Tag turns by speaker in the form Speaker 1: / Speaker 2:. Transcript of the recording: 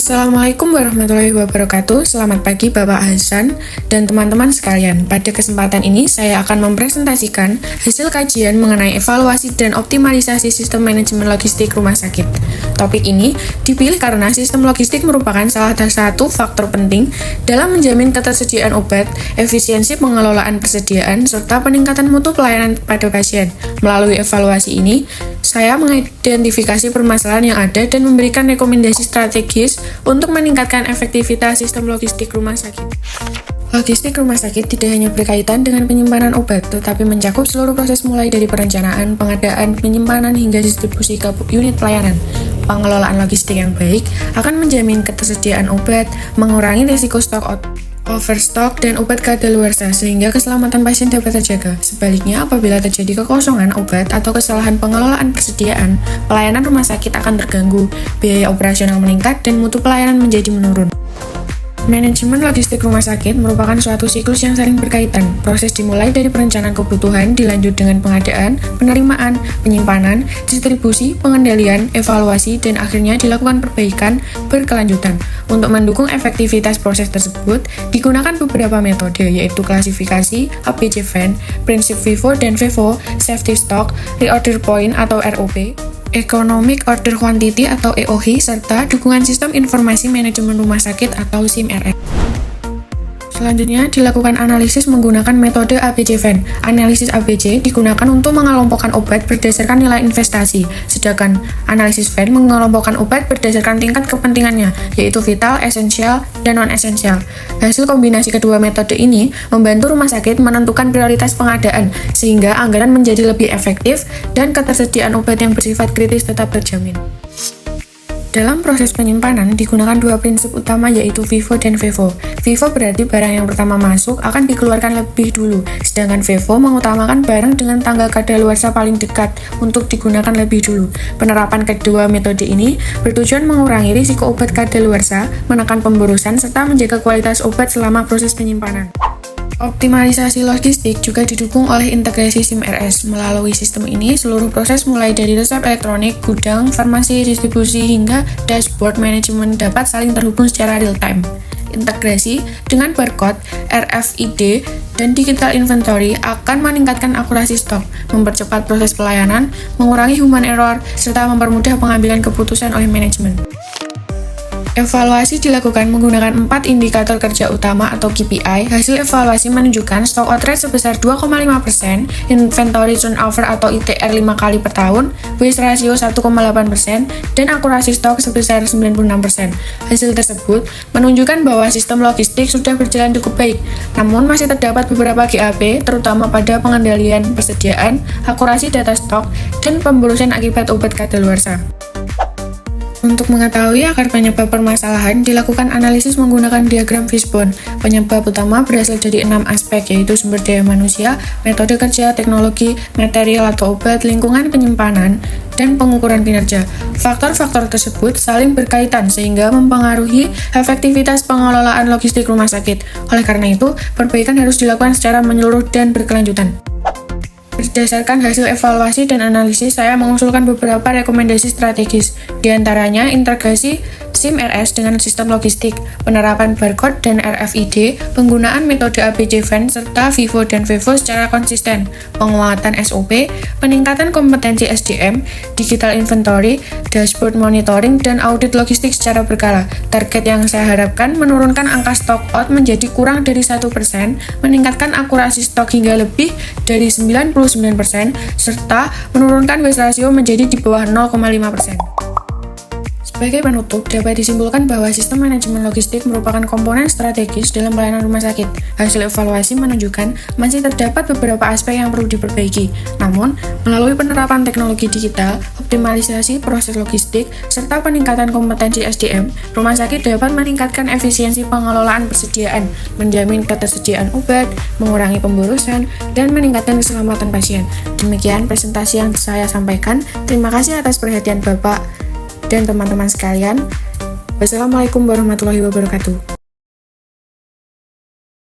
Speaker 1: Assalamualaikum warahmatullahi wabarakatuh. Selamat pagi Bapak Hasan dan teman-teman sekalian. Pada kesempatan ini saya akan mempresentasikan hasil kajian mengenai evaluasi dan optimalisasi sistem manajemen logistik rumah sakit. Topik ini dipilih karena sistem logistik merupakan salah satu faktor penting dalam menjamin ketersediaan obat, efisiensi pengelolaan persediaan, serta peningkatan mutu pelayanan kepada pasien. Melalui evaluasi ini, saya mengidentifikasi permasalahan yang ada dan memberikan rekomendasi strategis untuk meningkatkan efektivitas sistem logistik rumah sakit. Logistik rumah sakit tidak hanya berkaitan dengan penyimpanan obat, tetapi mencakup seluruh proses mulai dari perencanaan, pengadaan, penyimpanan, hingga distribusi ke unit pelayanan. Pengelolaan logistik yang baik akan menjamin ketersediaan obat, mengurangi risiko stok overstock dan obat kadaluarsa sehingga keselamatan pasien dapat terjaga. Sebaliknya, apabila terjadi kekosongan obat atau kesalahan pengelolaan persediaan, pelayanan rumah sakit akan terganggu, biaya operasional meningkat, dan mutu pelayanan menjadi menurun. Manajemen logistik rumah sakit merupakan suatu siklus yang saling berkaitan. Proses dimulai dari perencanaan kebutuhan, dilanjut dengan pengadaan, penerimaan, penyimpanan, distribusi, pengendalian, evaluasi, dan akhirnya dilakukan perbaikan berkelanjutan. Untuk mendukung efektivitas proses tersebut, digunakan beberapa metode, yaitu klasifikasi, ABCVAN, prinsip FIFO dan FEVO, safety stock, reorder point atau ROP, Economic Order Quantity atau EOQ, serta dukungan sistem informasi manajemen rumah sakit atau SIM-RS. Selanjutnya, dilakukan analisis menggunakan metode ABCVAN. Analisis ABC digunakan untuk mengelompokkan obat berdasarkan nilai investasi, sedangkan analisis VAN mengelompokkan obat berdasarkan tingkat kepentingannya, yaitu vital, esensial, dan non-esensial. Hasil kombinasi kedua metode ini membantu rumah sakit menentukan prioritas pengadaan, sehingga anggaran menjadi lebih efektif dan ketersediaan obat yang bersifat kritis tetap terjamin. Dalam proses penyimpanan, digunakan dua prinsip utama yaitu FIFO dan FEVO. FIFO berarti barang yang pertama masuk akan dikeluarkan lebih dulu, sedangkan FEVO mengutamakan barang dengan tanggal kadaluarsa paling dekat untuk digunakan lebih dulu. Penerapan kedua metode ini bertujuan mengurangi risiko obat kadaluarsa, menekan pemborosan, serta menjaga kualitas obat selama proses penyimpanan. Optimalisasi logistik juga didukung oleh integrasi SIM-RS. Melalui sistem ini, seluruh proses mulai dari resep elektronik, gudang, farmasi, distribusi, hingga dashboard manajemen dapat saling terhubung secara real-time. Integrasi dengan barcode, RFID, dan digital inventory akan meningkatkan akurasi stok, mempercepat proses pelayanan, mengurangi human error, serta mempermudah pengambilan keputusan oleh manajemen. Evaluasi dilakukan menggunakan 4 indikator kerja utama atau KPI. Hasil evaluasi menunjukkan stock out rate sebesar 2,5%, inventory turnover atau ITR 5 kali per tahun, waste ratio 1,8%, dan akurasi stok sebesar 96%. Hasil tersebut menunjukkan bahwa sistem logistik sudah berjalan cukup baik, namun masih terdapat beberapa GAP, terutama pada pengendalian persediaan, akurasi data stok, dan pemborosan akibat obat kadaluarsa. Untuk mengetahui akar penyebab permasalahan, dilakukan analisis menggunakan diagram Fishbone. Penyebab utama berasal dari 6 aspek, yaitu sumber daya manusia, metode kerja, teknologi, material atau obat, lingkungan penyimpanan, dan pengukuran kinerja. Faktor-faktor tersebut saling berkaitan sehingga mempengaruhi efektivitas pengelolaan logistik rumah sakit. Oleh karena itu, perbaikan harus dilakukan secara menyeluruh dan berkelanjutan. Berdasarkan hasil evaluasi dan analisis, saya mengusulkan beberapa rekomendasi strategis, di antaranya integrasi SIM-RS dengan sistem logistik, penerapan barcode dan RFID, penggunaan metode ABCVAN, serta FIFO dan FEVO secara konsisten, penguatan SOP, peningkatan kompetensi SDM, digital inventory, dashboard monitoring, dan audit logistik secara berkala. Target yang saya harapkan menurunkan angka stock out menjadi kurang dari 1%, meningkatkan akurasi stok hingga lebih dari 99%, serta menurunkan waste ratio menjadi di bawah 0,5%. Sebagai penutup, dapat disimpulkan bahwa sistem manajemen logistik merupakan komponen strategis dalam pelayanan rumah sakit. Hasil evaluasi menunjukkan masih terdapat beberapa aspek yang perlu diperbaiki. Namun, melalui penerapan teknologi digital, optimalisasi proses logistik, serta peningkatan kompetensi SDM, rumah sakit dapat meningkatkan efisiensi pengelolaan persediaan, menjamin ketersediaan obat, mengurangi pemborosan, dan meningkatkan keselamatan pasien. Demikian presentasi yang saya sampaikan. Terima kasih atas perhatian Bapak dan teman-teman sekalian. Wassalamualaikum warahmatullahi wabarakatuh.